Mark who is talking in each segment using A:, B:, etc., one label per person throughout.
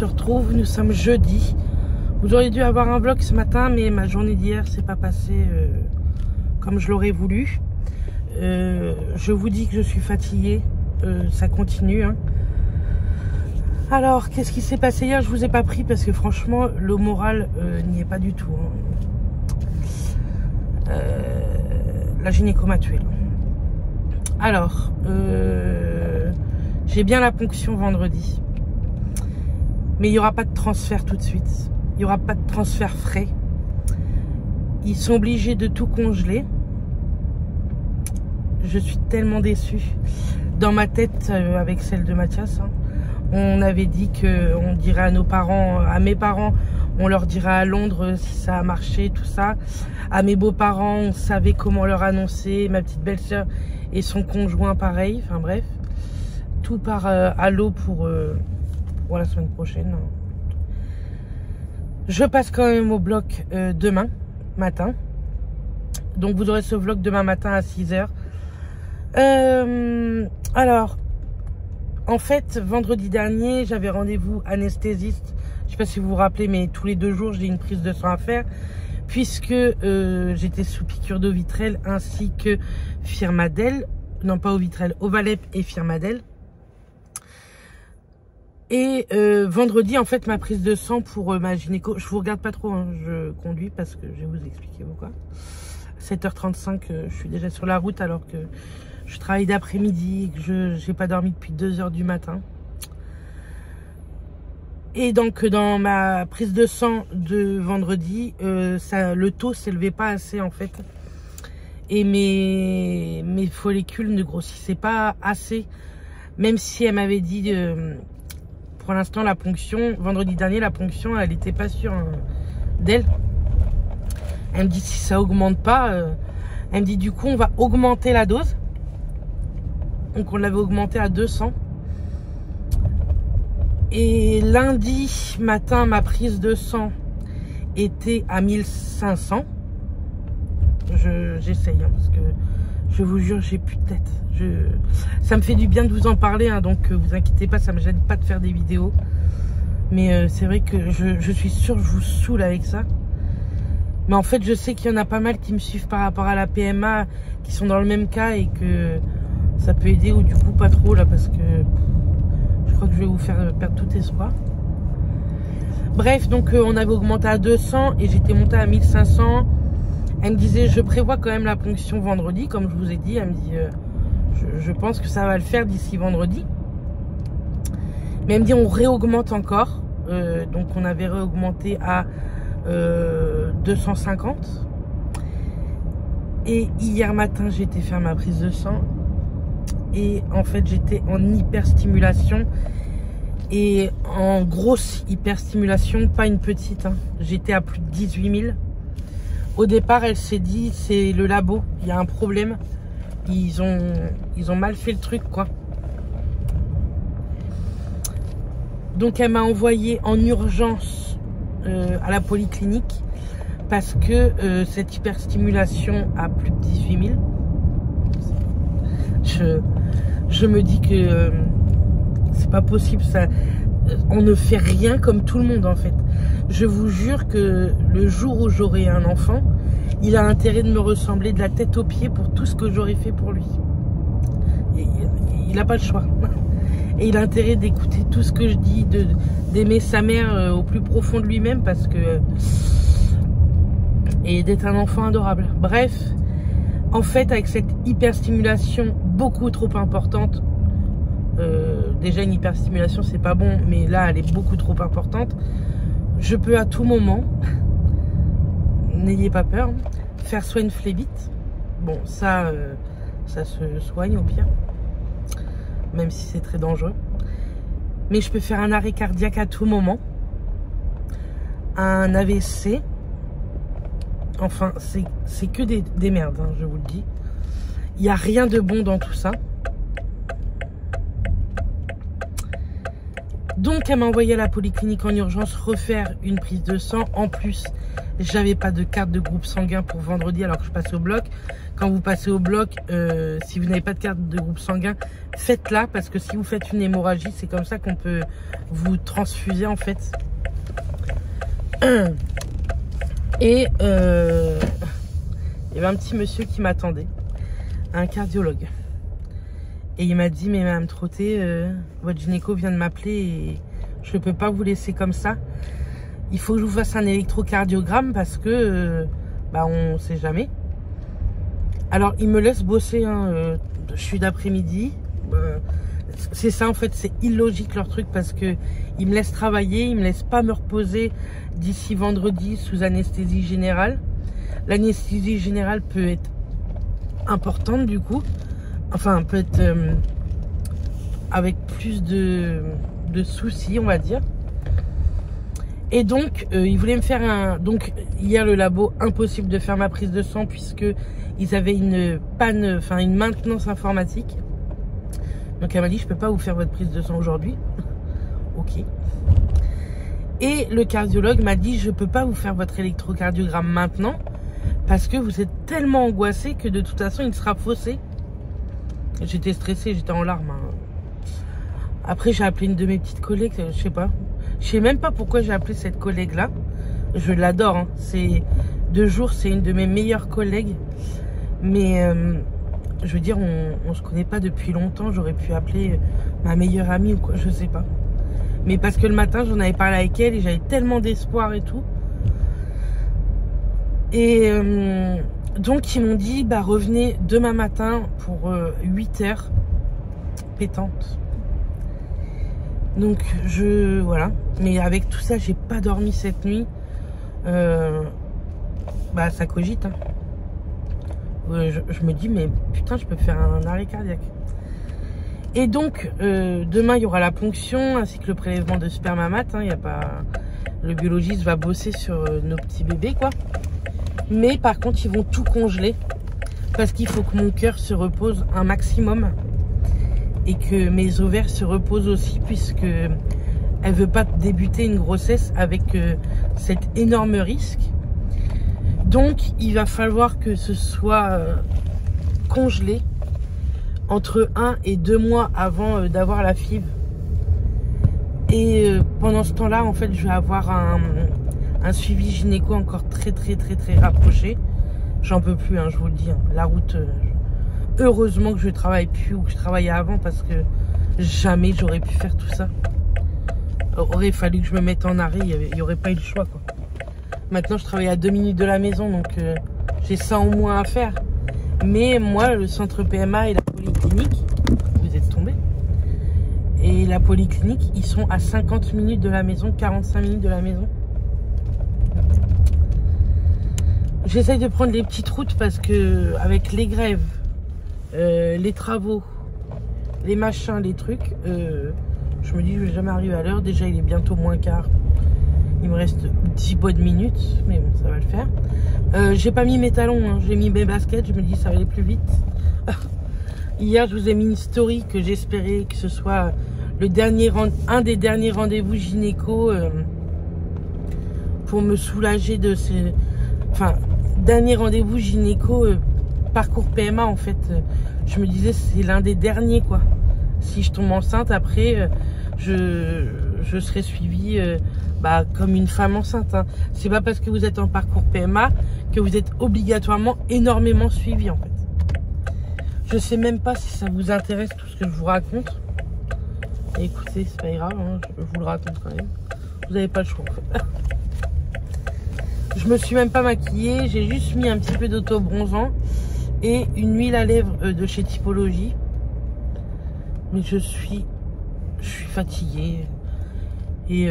A: se retrouve, nous sommes jeudi. Vous auriez dû avoir un vlog ce matin, mais ma journée d'hier s'est pas passée comme je l'aurais voulu. Je vous dis que je suis fatiguée, ça continue. Hein. Alors, qu'est-ce qui s'est passé hier? Je vous ai pas pris parce que franchement, le moral n'y est pas du tout. Hein. La gynéco m'a tué. Alors, j'ai bien la ponction vendredi. Mais il n'y aura pas de transfert tout de suite. Il n'y aura pas de transfert frais. Ils sont obligés de tout congeler. Je suis tellement déçue. Dans ma tête, avec celle de Mathias, hein, on avait dit qu'on dirait à nos parents, à mes parents, on leur dirait à Londres si ça a marché, tout ça. À mes beaux-parents, on savait comment leur annoncer. Ma petite belle-sœur et son conjoint, pareil. Enfin bref, tout part à l'eau pour la semaine prochaine. Je passe quand même au bloc demain matin. Donc vous aurez ce vlog demain matin à 6 h. Alors, en fait, vendredi dernier, j'avais rendez-vous anesthésiste. Je sais pas si vous vous rappelez, mais tous les 2 jours, j'ai une prise de sang à faire. Puisque j'étais sous piqûre d'Ovitrel ainsi que Firmadel. Non, pas Ovitrel, Ovalep et Firmadel. Et vendredi, en fait, ma prise de sang pour ma gynéco, je vous regarde pas trop, hein, je conduis parce que je vais vous expliquer pourquoi. 7h35, je suis déjà sur la route alors que je travaille d'après-midi et que je n'ai pas dormi depuis 2 h du matin. Et donc, dans ma prise de sang de vendredi, le taux s'élevait pas assez en fait. Et mes follicules ne grossissaient pas assez, même si elle m'avait dit... pour l'instant, la ponction, vendredi dernier, la ponction, elle n'était pas sûre d'elle. Elle me dit si ça augmente pas, elle me dit du coup, on va augmenter la dose. Donc, on l'avait augmenté à 200. Et lundi matin, ma prise de sang était à 1500. J'essaye, hein, parce que je vous jure, j'ai plus de tête. Ça me fait du bien de vous en parler, hein, donc vous inquiétez pas, ça me gêne pas de faire des vidéos. Mais c'est vrai que je suis sûre que je vous saoule avec ça. Mais en fait, je sais qu'il y en a pas mal qui me suivent par rapport à la PMA, qui sont dans le même cas et que ça peut aider, ou du coup pas trop là, parce que je crois que je vais vous faire perdre tout espoir. Bref, donc on avait augmenté à 200 et j'étais montée à 1500. Elle me disait, je prévois quand même la ponction vendredi, comme je vous ai dit. Elle me dit, je pense que ça va le faire d'ici vendredi. Mais elle me dit, on réaugmente encore. Donc on avait réaugmenté à 250. Et hier matin, j'ai été faire ma prise de sang. Et en fait, j'étais en hyperstimulation. Et en grosse hyperstimulation, pas une petite. Hein. J'étais à plus de 18 000. Au départ, elle s'est dit, c'est le labo, il y a un problème. Ils ont mal fait le truc, quoi. Donc, elle m'a envoyé en urgence à la polyclinique parce que cette hyperstimulation a plus de 18 000. Je me dis que c'est pas possible, ça. On ne fait rien comme tout le monde en fait. Je vous jure que le jour où j'aurai un enfant, il a intérêt de me ressembler de la tête aux pieds pour tout ce que j'aurais fait pour lui. Il n'a pas le choix. Et il a intérêt d'écouter tout ce que je dis, d'aimer sa mère au plus profond de lui-même parce que... Et d'être un enfant adorable. Bref, en fait avec cette hyperstimulation beaucoup trop importante, déjà une hyperstimulation c'est pas bon, mais là elle est beaucoup trop importante. Je peux à tout moment, n'ayez pas peur, faire soit une phlébite. Bon, ça se soigne au pire, même si c'est très dangereux. Mais je peux faire un arrêt cardiaque à tout moment, un AVC. Enfin, c'est que des merdes, hein, je vous le dis. Il n'y a rien de bon dans tout ça. Donc, elle m'a envoyé à la polyclinique en urgence refaire une prise de sang. En plus, J'avais pas de carte de groupe sanguin pour vendredi alors que je passais au bloc. Quand vous passez au bloc, si vous n'avez pas de carte de groupe sanguin, faites-la parce que si vous faites une hémorragie, c'est comme ça qu'on peut vous transfuser en fait. Et il y avait un petit monsieur qui m'attendait, un cardiologue. Et il m'a dit, mais Madame Trotté, votre gynéco vient de m'appeler et je ne peux pas vous laisser comme ça. Il faut que je vous fasse un électrocardiogramme parce que on ne sait jamais. Alors, il me laisse bosser. Hein, je suis d'après-midi. C'est ça, en fait, c'est illogique leur truc parce que ils me laissent travailler, ils me laissent pas me reposer d'ici vendredi sous anesthésie générale. L'anesthésie générale peut être importante du coup. Enfin, peut être avec plus de soucis, on va dire. Et donc, ils voulaient me faire un... Donc, hier, le labo, impossible de faire ma prise de sang puisque ils avaient une panne, enfin, une maintenance informatique. Donc, elle m'a dit, je peux pas vous faire votre prise de sang aujourd'hui. Ok. Et le cardiologue m'a dit, je peux pas vous faire votre électrocardiogramme maintenant parce que vous êtes tellement angoissé que de toute façon, il sera faussé. J'étais stressée, j'étais en larmes. Hein. Après, j'ai appelé une de mes petites collègues, je sais pas. Je sais même pas pourquoi j'ai appelé cette collègue-là. Je l'adore. Hein. C'est de jour, c'est une de mes meilleures collègues. Mais je veux dire, on se connaît pas depuis longtemps. J'aurais pu appeler ma meilleure amie ou quoi, je sais pas. Mais parce que le matin, j'en avais parlé avec elle et j'avais tellement d'espoir et tout. Et donc, ils m'ont dit, revenez demain matin pour 8 heures pétante. Donc, voilà. Mais avec tout ça, j'ai pas dormi cette nuit. Ça cogite. Hein. Je me dis, mais putain, je peux faire un arrêt cardiaque. Et donc, demain, il y aura la ponction ainsi que le prélèvement de spermamate. Hein. Y a pas... Le biologiste va bosser sur nos petits bébés, quoi. Mais par contre, ils vont tout congeler parce qu'il faut que mon cœur se repose un maximum et que mes ovaires se reposent aussi puisque elle veut pas débuter une grossesse avec cet énorme risque. Donc, il va falloir que ce soit congelé entre 1 et 2 mois avant d'avoir la FIV. Et pendant ce temps-là, en fait, je vais avoir un suivi gynéco encore très rapproché. J'en peux plus, hein, je vous le dis. Hein. La route, heureusement que je travaille plus ou que je travaillais avant parce que jamais j'aurais pu faire tout ça. Il aurait fallu que je me mette en arrêt, il n'y aurait pas eu le choix, quoi. Maintenant, je travaille à 2 minutes de la maison, donc j'ai ça en moins à faire. Mais moi, le centre PMA et la polyclinique, vous êtes tombés. Et la polyclinique, ils sont à 50 minutes de la maison, 45 minutes de la maison. J'essaye de prendre les petites routes parce que avec les grèves, les travaux, les machins, les trucs, je me dis je vais jamais arriver à l'heure. Déjà il est bientôt moins quart. Il me reste 10 bonnes minutes, mais bon, ça va le faire. J'ai pas mis mes talons, hein. J'ai mis mes baskets, je me dis ça va aller plus vite. Hier je vous ai mis une story que j'espérais que ce soit un des derniers rendez-vous gynéco pour me soulager de ces... Enfin, dernier rendez-vous gynéco, parcours PMA en fait. Je me disais c'est l'un des derniers quoi. Si je tombe enceinte après, je serai suivie comme une femme enceinte. Hein. C'est pas parce que vous êtes en parcours PMA que vous êtes obligatoirement énormément suivi en fait. Je sais même pas si ça vous intéresse tout ce que je vous raconte. Et écoutez, c'est pas grave, hein, je vous le raconte quand même. Vous n'avez pas le choix en fait. Je me suis même pas maquillée, j'ai juste mis un petit peu d'auto-bronzant et une huile à lèvres de chez Typologie. Mais je suis fatiguée et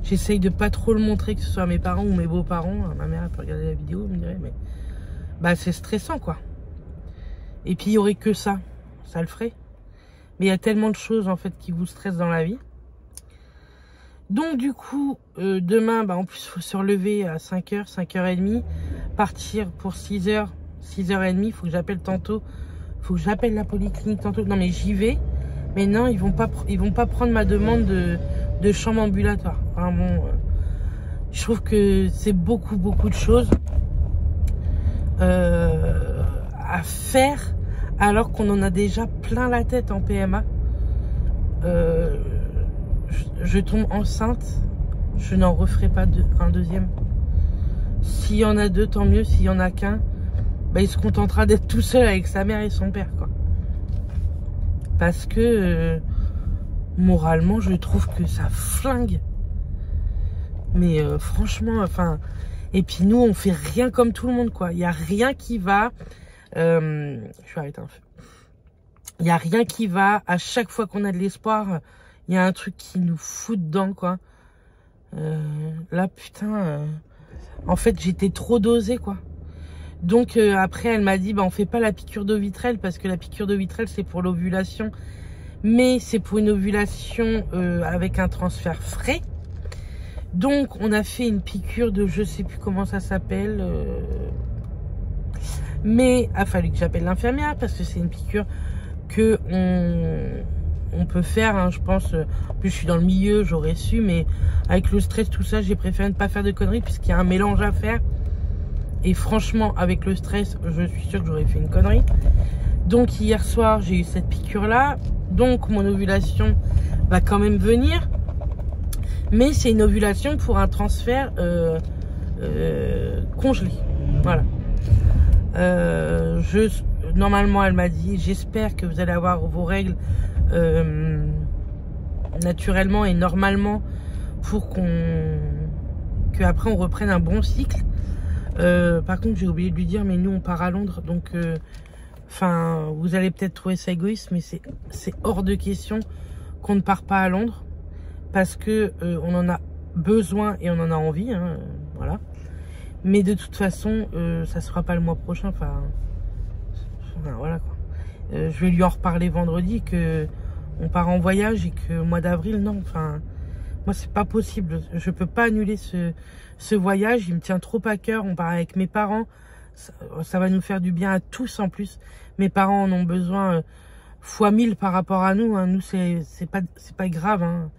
A: j'essaye de pas trop le montrer, que ce soit à mes parents ou mes beaux-parents. Ma mère elle peut regarder la vidéo, elle me dirait, mais c'est stressant quoi. Et puis il y aurait que ça le ferait. Mais il y a tellement de choses en fait qui vous stressent dans la vie. Donc du coup, demain, en plus, il faut se relever à 5h, 5h30, partir pour 6h, 6h30, il faut que j'appelle tantôt, il faut que j'appelle la polyclinique tantôt. Non mais j'y vais, mais non, ils vont pas prendre ma demande de chambre ambulatoire. Enfin bon, Je trouve que c'est beaucoup de choses à faire alors qu'on en a déjà plein la tête en PMA. Je tombe enceinte, je n'en referai pas un deuxième. S'il y en a deux, tant mieux. S'il y en a qu'un, bah, il se contentera d'être tout seul avec sa mère et son père, quoi. Parce que moralement, je trouve que ça flingue. Mais franchement, enfin... Et puis nous, on fait rien comme tout le monde, quoi. Il n'y a rien qui va... je vais arrêter un peu. Il n'y a rien qui va. À chaque fois qu'on a de l'espoir, il y a un truc qui nous fout dedans, quoi. Là, putain... en fait, j'étais trop dosée, quoi. Donc, après, elle m'a dit, bah, on fait pas la piqûre de vitrelle, parce que la piqûre de vitrelle, c'est pour l'ovulation. Mais c'est pour une ovulation avec un transfert frais. Donc, on a fait une piqûre de, je sais plus comment ça s'appelle. Mais, il a fallu que j'appelle l'infirmière, parce que c'est une piqûre que on peut faire, hein, je pense. En plus, je suis dans le milieu, j'aurais su, mais avec le stress, tout ça, j'ai préféré ne pas faire de conneries, puisqu'il y a un mélange à faire. Et franchement, avec le stress, je suis sûre que j'aurais fait une connerie. Donc, hier soir, j'ai eu cette piqûre-là. Donc, mon ovulation va quand même venir. Mais c'est une ovulation pour un transfert congelé. Voilà. Normalement, elle m'a dit, j'espère que vous allez avoir vos règles naturellement et normalement pour qu'après on reprenne un bon cycle. Par contre, j'ai oublié de lui dire, mais nous on part à Londres, donc enfin, vous allez peut-être trouver ça égoïste, mais c'est hors de question qu'on ne part pas à Londres, parce que on en a besoin et on en a envie, hein, voilà. Mais de toute façon, ça se fera pas le mois prochain, enfin voilà, quoi. Je vais lui en reparler vendredi, que on part en voyage et que au mois d'avril, non, enfin, moi c'est pas possible, je peux pas annuler ce voyage, il me tient trop à cœur. On part avec mes parents, ça va nous faire du bien à tous en plus. Mes parents en ont besoin fois 1000 par rapport à nous, hein. Nous c'est pas grave, hein.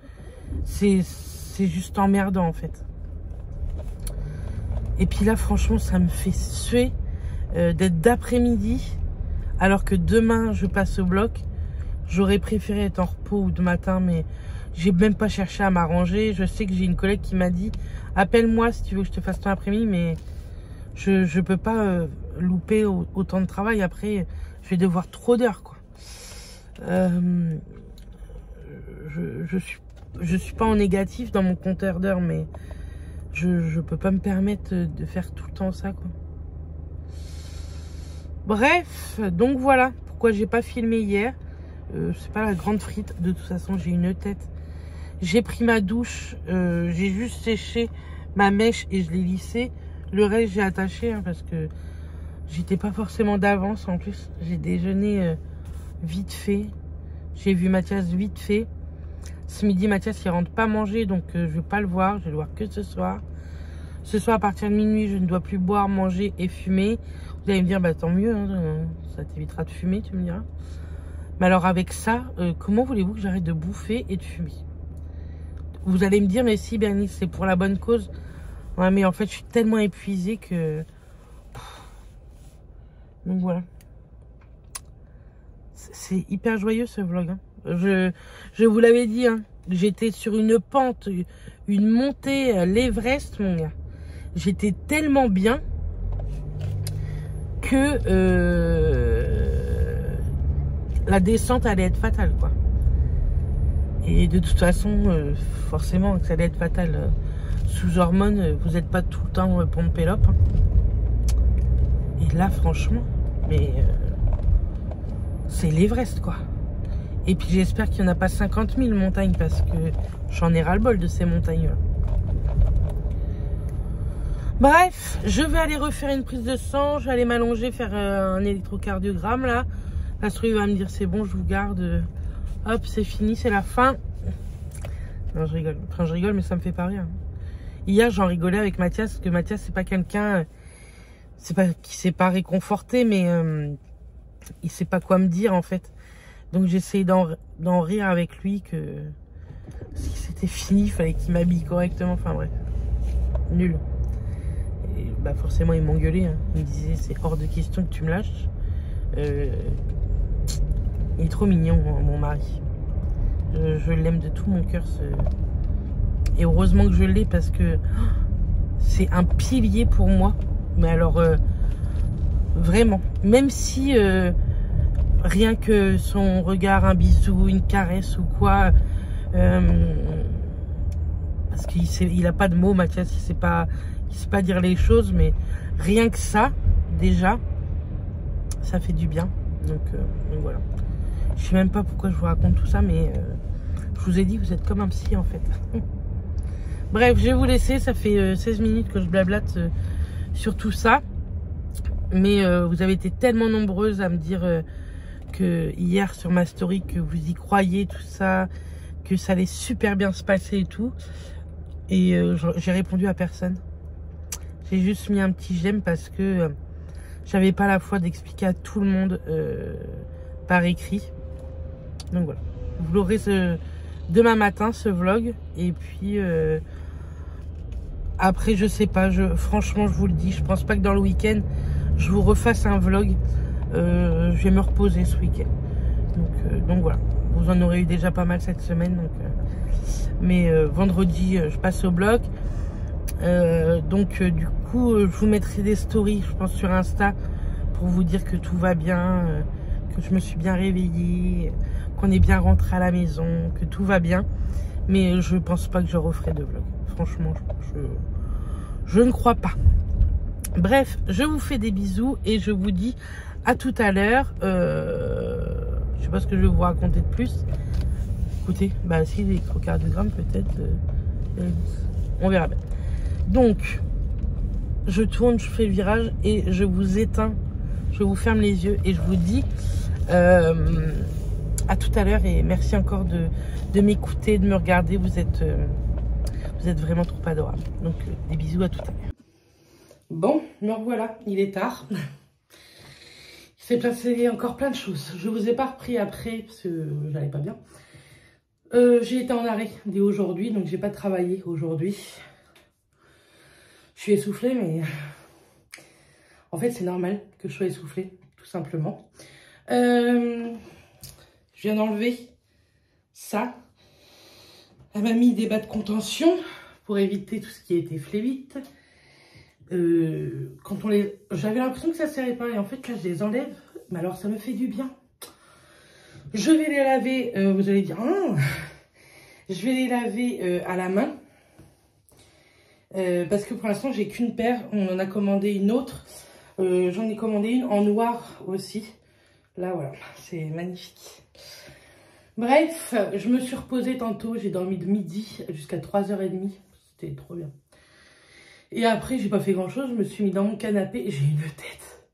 A: C'est juste emmerdant en fait. Et puis là franchement ça me fait suer d'être d'après-midi alors que demain je passe au bloc. J'aurais préféré être en repos ou de matin, mais j'ai même pas cherché à m'arranger. Je sais que j'ai une collègue qui m'a dit, appelle-moi si tu veux que je te fasse ton après-midi, mais je peux pas louper autant de travail. Après, je vais devoir trop d'heures, quoi. Je suis pas en négatif dans mon compteur d'heures, mais je peux pas me permettre de faire tout le temps ça, quoi. Bref, donc voilà pourquoi j'ai pas filmé hier. C'est pas la grande frite, de toute façon j'ai une tête. J'ai pris ma douche, j'ai juste séché ma mèche et je l'ai lissée. Le reste j'ai attaché, hein, parce que j'étais pas forcément d'avance. En plus j'ai déjeuné vite fait. J'ai vu Mathias vite fait. Ce midi Mathias il rentre pas manger, donc je vais pas le voir. Je vais le voir que ce soir. Ce soir à partir de minuit je ne dois plus boire, manger et fumer. Vous allez me dire, bah tant mieux, hein, ça t'évitera de fumer, tu me diras. Mais alors avec ça, comment voulez-vous que j'arrête de bouffer et de fumer? Vous allez me dire, mais si Bernice, c'est pour la bonne cause. Ouais, mais en fait, je suis tellement épuisée que... Donc voilà. C'est hyper joyeux ce vlog, hein. Je vous l'avais dit, hein, j'étais sur une pente, une montée à l'Everest, mon gars. J'étais tellement bien que la descente allait être fatale, quoi. Et de toute façon, forcément que ça allait être fatal. Sous hormones, vous n'êtes pas tout le temps pompélope, hein. Et là, franchement, mais c'est l'Everest, quoi. Et puis j'espère qu'il n'y en a pas 50 000 montagnes, parce que j'en ai ras-le-bol de ces montagnes-là. Bref, je vais aller refaire une prise de sang, je vais aller m'allonger, faire un électrocardiogramme, là. L'astro, il va me dire, c'est bon, je vous garde. Hop, c'est fini, c'est la fin. Non, je rigole. Enfin, je rigole, mais ça me fait pas rire. Hier, j'en rigolais avec Mathias, parce que Mathias, c'est pas quelqu'un... C'est pas qui s'est pas réconforté, mais il sait pas quoi me dire, en fait. Donc, j'essayais d'en rire avec lui, que si c'était fini, il fallait qu'il m'habille correctement. Enfin, bref. nul. Et bah forcément, il m'engueulait. Hein. Il me disait, c'est hors de question que tu me lâches. Il est trop mignon, mon mari. Je l'aime de tout mon cœur. Et heureusement que je l'ai parce que c'est un pilier pour moi. Mais alors, vraiment. Même si rien que son regard, un bisou, une caresse ou quoi... parce qu'il n'a pas de mots, Mathias, il sait pas dire les choses, mais rien que ça, déjà, ça fait du bien. Donc voilà. Je sais même pas pourquoi je vous raconte tout ça, mais je vous ai dit, vous êtes comme un psy en fait. Bref, je vais vous laisser, ça fait 16 minutes que je blablate sur tout ça. Mais vous avez été tellement nombreuses à me dire que hier sur ma story, que vous y croyez, tout ça, que ça allait super bien se passer et tout. Et j'ai répondu à personne. J'ai juste mis un petit j'aime parce que j'avais pas la foi d'expliquer à tout le monde par écrit. Donc voilà. Vous l'aurez demain matin, ce vlog. Et puis après, je sais pas. Franchement, je vous le dis, je pense pas que dans le week-end, je vous refasse un vlog. Je vais me reposer ce week-end. Donc voilà. Vous en aurez eu déjà pas mal cette semaine. Mais vendredi, je passe au bloc. Du coup, je vous mettrai des stories, je pense, sur Insta pour vous dire que tout va bien, que je me suis bien réveillée, qu'on est bien rentré à la maison, que tout va bien. Mais je pense pas que je referai de vlog. Franchement, je ne crois pas. Bref, je vous fais des bisous et je vous dis à tout à l'heure. Je sais pas ce que je vais vous raconter de plus. Écoutez, bah si, les électrocardiogrammes peut-être. On verra bien. Donc, je tourne, je fais le virage et je vous éteins. Je vous ferme les yeux et je vous dis à tout à l'heure. Et merci encore de m'écouter, de me regarder. Vous êtes vraiment trop adorable. Donc, des bisous, à tout à l'heure. Bon, me revoilà. Il est tard. Il s'est passé encore plein de choses. Je vous ai pas repris après parce que j'allais pas bien. J'ai été en arrêt dès aujourd'hui, donc j'ai pas travaillé aujourd'hui. Je suis essoufflée, mais en fait c'est normal que je sois essoufflée, tout simplement. Je viens d'enlever ça. Elle m'a mis des bas de contention pour éviter tout ce qui était flévite. J'avais l'impression que ça serrait pas et en fait là je les enlève, mais alors ça me fait du bien. Je vais les laver, vous allez dire, oh, je vais les laver à la main. Parce que pour l'instant, j'ai qu'une paire. On en a commandé une autre. J'en ai commandé une en noir aussi. Là, voilà, c'est magnifique. Bref, je me suis reposée tantôt. J'ai dormi de midi jusqu'à 3h30. C'était trop bien. Et après, j'ai pas fait grand-chose. Je me suis mis dans mon canapé. J'ai une tête.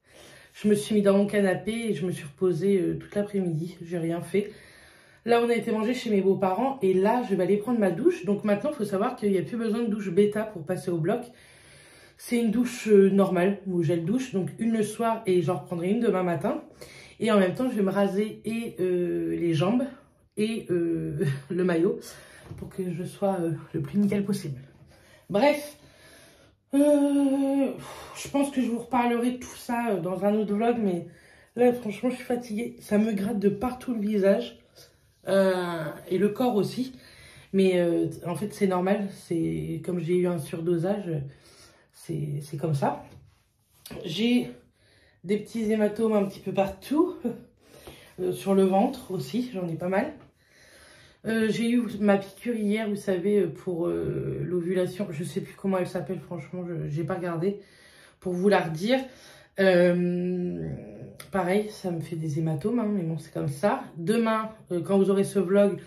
A: Je me suis mis dans mon canapé et je me suis reposée toute l'après-midi. J'ai rien fait. Là, on a été manger chez mes beaux-parents et là, je vais aller prendre ma douche. Donc maintenant, il faut savoir qu'il n'y a plus besoin de douche bêta pour passer au bloc. C'est une douche normale où j'ai le douche. Donc une le soir et j'en reprendrai une demain matin. Et en même temps, je vais me raser et les jambes et le maillot pour que je sois le plus nickel possible. Bref. Je pense que je vous reparlerai de tout ça dans un autre vlog, mais là franchement je suis fatiguée, ça me gratte de partout le visage et le corps aussi, mais en fait c'est normal, c'est comme j'ai eu un surdosage, c'est comme ça. J'ai des petits hématomes un petit peu partout, sur le ventre aussi, j'en ai pas mal. J'ai eu ma piqûre hier, vous savez, pour l'ovulation. Je sais plus comment elle s'appelle, franchement, j'ai pas regardé pour vous la redire. Pareil, ça me fait des hématomes, hein, mais bon, c'est comme ça. Demain, quand vous aurez ce vlog,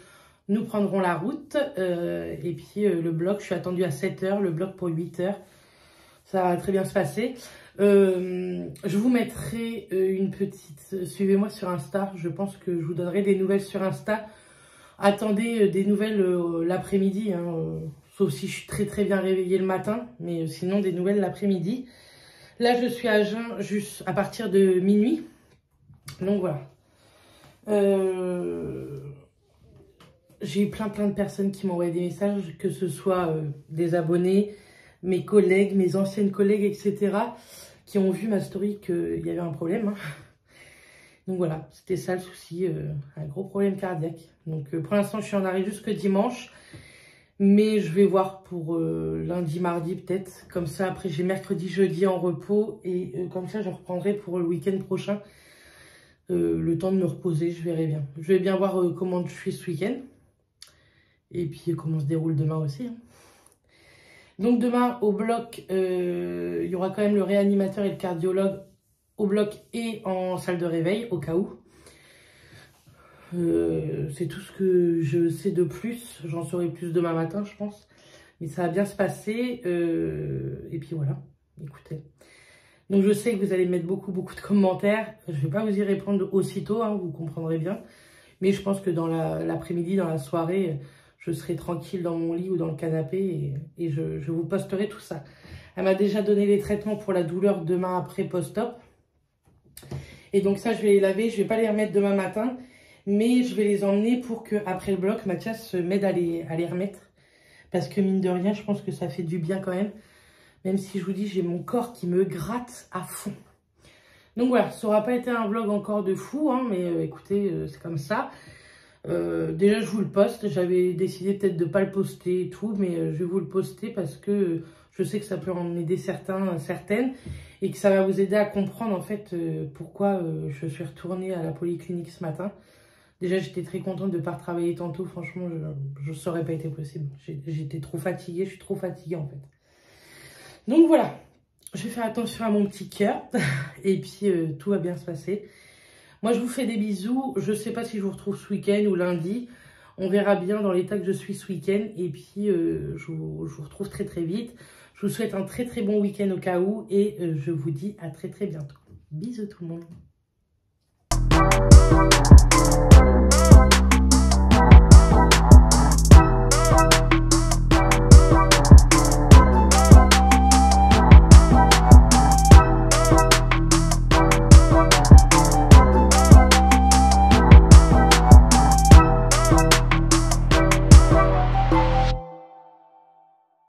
A: nous prendrons la route. Et puis, le bloc, je suis attendue à 7h, le bloc pour 8h. Ça va très bien se passer. Je vous mettrai une petite... Suivez-moi sur Insta, je pense que je vous donnerai des nouvelles sur Insta. Attendez des nouvelles l'après-midi, hein, sauf si je suis très bien réveillée le matin, mais sinon des nouvelles l'après-midi. Là, je suis à jeun juste à partir de minuit, donc voilà. J'ai eu plein de personnes qui m'ont envoyé des messages, que ce soit des abonnés, mes collègues, mes anciennes collègues, etc. qui ont vu ma story qu'il y avait un problème. Hein. Donc voilà, c'était ça le souci, un gros problème cardiaque. Donc pour l'instant, je suis en arrêt jusque dimanche. Mais je vais voir pour lundi, mardi peut-être. Comme ça, après, j'ai mercredi, jeudi en repos. Et comme ça, je reprendrai pour le week-end prochain. Le temps de me reposer, je verrai bien. Je vais bien voir comment je suis ce week-end. Et puis, comment se déroule demain aussi. Hein. Donc, demain, au bloc, il y aura quand même le réanimateur et le cardiologue au bloc et en salle de réveil, au cas où. C'est tout ce que je sais de plus. J'en saurai plus demain matin, je pense. Mais ça va bien se passer. Et puis voilà, écoutez. Donc je sais que vous allez mettre beaucoup de commentaires. Je ne vais pas vous y répondre aussitôt, hein, vous comprendrez bien. Mais je pense que dans l'après-midi, dans la soirée, je serai tranquille dans mon lit ou dans le canapé. Et je vous posterai tout ça. Elle m'a déjà donné les traitements pour la douleur demain après post-op. Et donc ça, je vais les laver. Je ne vais pas les remettre demain matin. Mais je vais les emmener pour qu'après le bloc, Mathias m'aide à les remettre. Parce que mine de rien, je pense que ça fait du bien quand même. Même si je vous dis, j'ai mon corps qui me gratte à fond. Donc voilà, ça n'aura pas été un vlog encore de fou. Hein, mais écoutez, c'est comme ça. Déjà, je vous le poste. J'avais décidé peut-être de ne pas le poster et tout. Mais je vais vous le poster parce que je sais que ça peut en aider certaines. Et que ça va vous aider à comprendre en fait pourquoi je suis retournée à la polyclinique ce matin. Déjà, j'étais très contente de ne pas retravailler tantôt. Franchement, je ne saurais pas été possible. J'étais trop fatiguée. Je suis trop fatiguée, en fait. Donc, voilà. Je vais faire attention à mon petit cœur. Et puis, tout va bien se passer. Moi, je vous fais des bisous. Je ne sais pas si je vous retrouve ce week-end ou lundi. On verra bien dans l'état que je suis ce week-end. Et puis, je vous retrouve très, très vite. Je vous souhaite un très, très bon week-end au cas où. Et je vous dis à très, très bientôt. Bisous tout le monde.